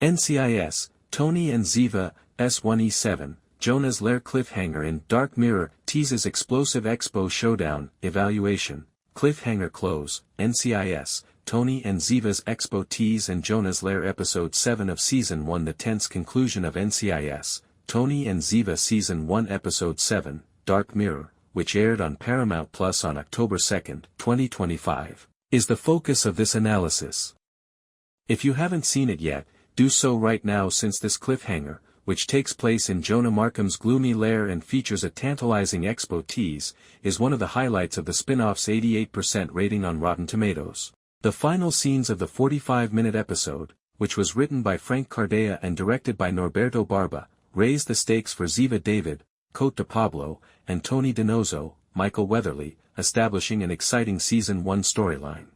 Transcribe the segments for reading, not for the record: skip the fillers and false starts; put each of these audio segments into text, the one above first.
NCIS, Tony and Ziva, S1XE7, Jonah's Lair Cliffhanger in Dark Mirror, Teases Explosive Expo Showdown, Evaluation, Cliffhanger Close, NCIS, Tony and Ziva's Expo Tease and Jonah's Lair Episode 7 of Season 1. The tense conclusion of NCIS, Tony and Ziva Season 1 Episode 7, Dark Mirror, which aired on Paramount Plus on October 2, 2025, is the focus of this analysis. If you haven't seen it yet, do so right now, since this cliffhanger, which takes place in Jonah Markham's gloomy lair and features a tantalizing Expo tease, is one of the highlights of the spin-off's 88% rating on Rotten Tomatoes. The final scenes of the 45-minute episode, which was written by Frank Cardea and directed by Norberto Barba, raise the stakes for Ziva David, Cote de Pablo, and Tony Donoso, Michael Weatherly, establishing an exciting Season 1 storyline.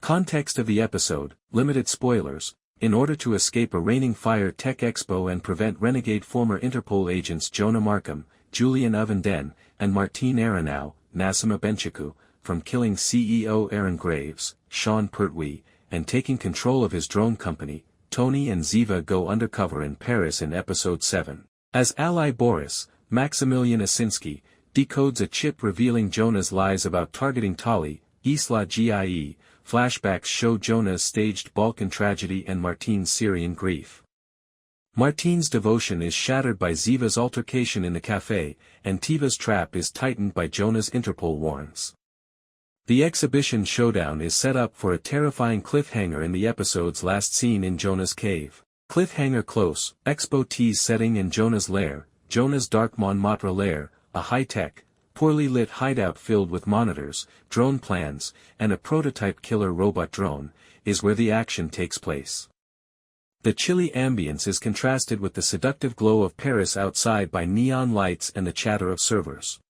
Context of the episode, limited spoilers. In order to escape a reigning fire tech expo and prevent renegade former Interpol agents Jonah Markham, Julian Ovenden, and Martine Aronau, Nassima Benchiku, from killing CEO Aaron Graves, Sean Pertwee, and taking control of his drone company, Tony and Ziva go undercover in Paris in Episode 7. As ally Boris, Maximilian Asinski, decodes a chip revealing Jonah's lies about targeting Tali, Isla Gie, flashbacks show Jonah's staged Balkan tragedy and Martine's Syrian grief. Martine's devotion is shattered by Ziva's altercation in the café, and Tiva's trap is tightened by Jonah's Interpol warrants. The exhibition Showdown is set up for a terrifying cliffhanger in the episode's last scene in Jonah's cave. Cliffhanger Close, Expo tease setting in Jonah's lair, Jonah's dark Montmartre lair, a high-tech, poorly lit hideout filled with monitors, drone plans, and a prototype killer robot drone, is where the action takes place. The chilly ambience is contrasted with the seductive glow of Paris outside by neon lights and the chatter of servers.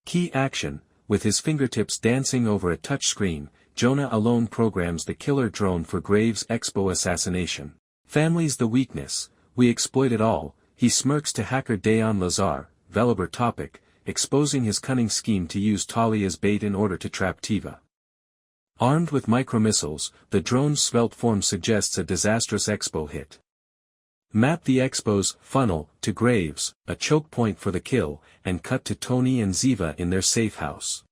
Key action, with his fingertips dancing over a touchscreen, Jonah alone programs the killer drone for Graves' Expo assassination. Family's the weakness, we exploit it all, he smirks to hacker Dayan Lazar, Veliber Topic, exposing his cunning scheme to use Tali as bait in order to trap Tiva. Armed with micromissiles, the drone's svelte form suggests a disastrous Expo hit. Map the Expo's funnel to Graves, a choke point for the kill, and cut to Tony and Ziva in their safe house.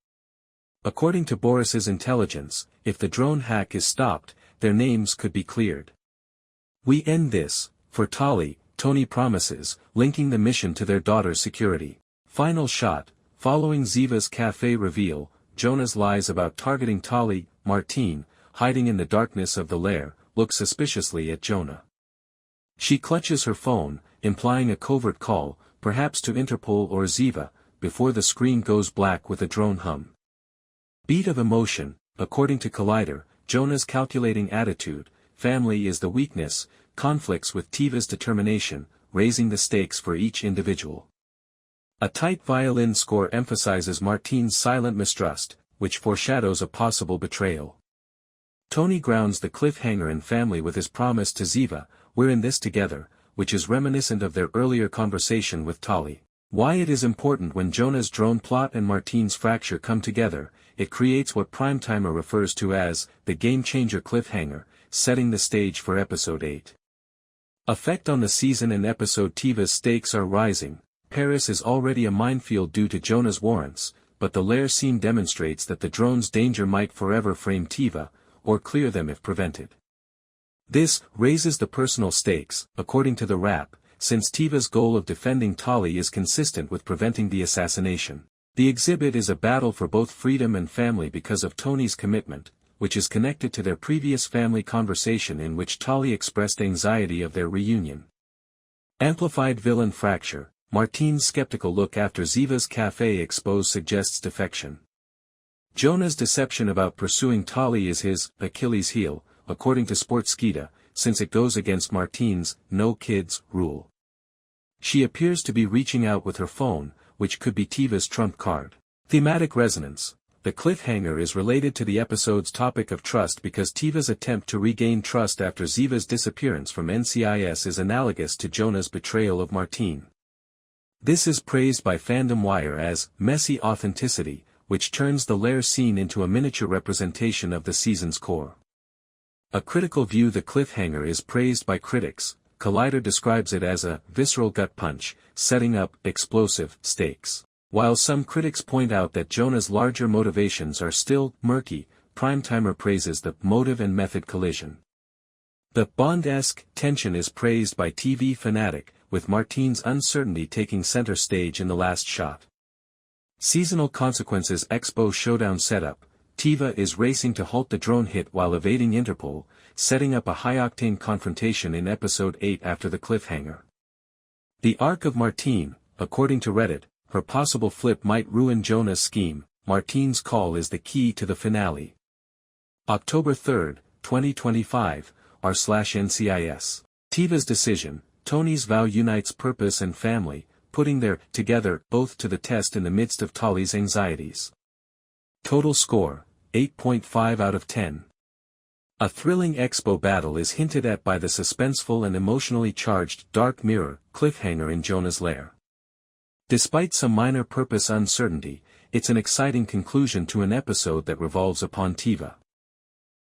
According to Boris's intelligence, if the drone hack is stopped, their names could be cleared. We end this, for Tali, Tony promises, linking the mission to their daughter's security. Final shot, following Ziva's café reveal, Jonah's lies about targeting Tali, Martine, hiding in the darkness of the lair, look suspiciously at Jonah. She clutches her phone, implying a covert call, perhaps to Interpol or Ziva, before the screen goes black with a drone hum. Beat of emotion, according to Collider, Jonah's calculating attitude, family is the weakness, conflicts with Tiva's determination, raising the stakes for each individual. A tight violin score emphasizes Martine's silent mistrust, which foreshadows a possible betrayal. Tony grounds the cliffhanger in family with his promise to Ziva, "We're in this together," which is reminiscent of their earlier conversation with Tali. Why it is important when Jonah's drone plot and Martine's fracture come together, it creates what Primetimer refers to as the game-changer cliffhanger, setting the stage for Episode 8. Effect on the season and episode. Tiva's stakes are rising. Paris is already a minefield due to Jonah's warrants, but the Lair scene demonstrates that the drone's danger might forever frame Tiva, or clear them if prevented. This raises the personal stakes, according to the rap, since Tiva's goal of defending Tali is consistent with preventing the assassination. The exhibit is a battle for both freedom and family because of Tony's commitment, which is connected to their previous family conversation in which Tali expressed anxiety of their reunion. Amplified villain fracture. Martine's skeptical look after Ziva's café expose suggests defection. Jonah's deception about pursuing Tali is his Achilles heel, according to Sportskeeda, since it goes against Martine's no kids rule. She appears to be reaching out with her phone, which could be Tiva's trump card. Thematic Resonance. The cliffhanger is related to the episode's topic of trust because Tiva's attempt to regain trust after Ziva's disappearance from NCIS is analogous to Jonah's betrayal of Martine. This is praised by FandomWire as messy authenticity, which turns the Lair scene into a miniature representation of the season's core. A critical view. The cliffhanger is praised by critics. Collider describes it as a visceral gut punch, setting up explosive stakes. While some critics point out that Jonah's larger motivations are still murky, Primetimer praises the motive and method collision. The Bond-esque tension is praised by TV fanatic, with Martine's uncertainty taking center stage in the last shot. Seasonal consequences. Expo Showdown setup. Tiva is racing to halt the drone hit while evading Interpol, setting up a high-octane confrontation in Episode 8 after the cliffhanger. The arc of Martine. According to Reddit, her possible flip might ruin Jonah's scheme. Martine's call is the key to the finale. October 3, 2025, r/NCIS. Tiva's decision. Tony's vow unites purpose and family, putting their together both to the test in the midst of Tali's anxieties. Total score, 8.5 out of 10. A thrilling Expo battle is hinted at by the suspenseful and emotionally charged Dark Mirror cliffhanger in Jonah's Lair. Despite some minor purpose uncertainty, it's an exciting conclusion to an episode that revolves upon Tiva.